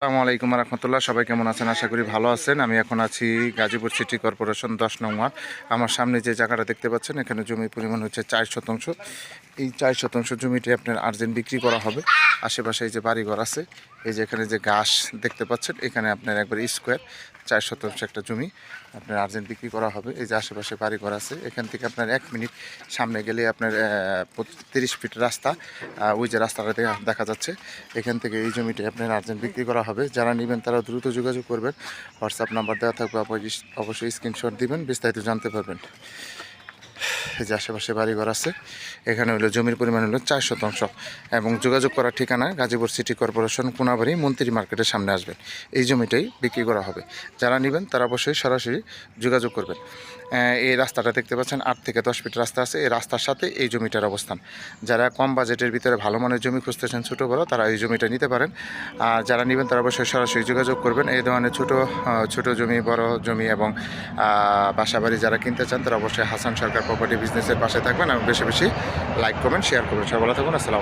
আসসালামু আলাইকুম রহমতুল্লাহ। সবাই কেমন আছেন? আশা করি ভালো আছেন। আমি এখন আছি গাজীপুর সিটি কর্পোরেশন 10 নং ওয়ার্ড। আমার সামনে যে জায়গাটা দেখতে পাচ্ছেন, এখানে জমির পরিমাণ হচ্ছে 4 শতাংশ। এই 4 শতাংশ জমিটি আপনার আর্জেন্ট বিক্রি করা হবে। আশেপাশে এই যে বাড়িঘর আছে, এই যে এখানে যে ঘাস দেখতে পাচ্ছেন, এখানে আপনার একবার স্কোয়ার 4 শতাংশ একটা জমি আপনার আর্জেন্ট বিক্রি করা হবে। এই যে আশেপাশে বাড়িঘর আছে, এখান থেকে আপনার 1 মিনিট সামনে গেলে আপনার 30 ফিট রাস্তা, ওই যে রাস্তাটা দেখা যাচ্ছে, এখান থেকে এই জমিটি আপনার আর্জেন্ট বিক্রি করা হবে। যারা নেবেন তারা দ্রুত যোগাযোগ করবেন। হোয়াটসঅ্যাপ নাম্বার দেওয়া থাকবে, অবশ্যই স্ক্রিনশট দিবেন, বিস্তারিত জানতে পারবেন। এই যে আশেপাশে বাড়িঘর আছে, এখানে হলো জমির পরিমাণ হলো 4 শতাংশ এবং যোগাযোগ করার ঠিকানা গাজীপুর সিটি কর্পোরেশন কোনাবাড়ি মন্ত্রী মার্কেটের সামনে আসবেন। এই জমিটাই বিক্রি করা হবে। যারা নেবেন তারা অবশ্যই সরাসরি যোগাযোগ করবেন। এই রাস্তাটা দেখতে পাচ্ছেন, 8 থেকে 10 ফিট রাস্তা আছে। এই রাস্তার সাথে এই জমিটার অবস্থান। যারা কম বাজেটের ভিতরে ভালো মানের জমি খুঁজতেছেন ছোটো বড়, তারা এই জমিটা নিতে পারেন। আর যারা নেবেন তারা অবশ্যই সরাসরি যোগাযোগ করবেন। এই ধরনের ছোট জমি, বড় জমি এবং বাসাবাড়ি যারা কিনতে চান তারা অবশ্যই হাসান সরকার প্রপার্টি বিজনেসের পাশে থাকবেন এবং বেশি বেশি লাইক করবেন, শেয়ার করবেন। সবাই ভালো থাকুন। আসসালামু আলাইকুম।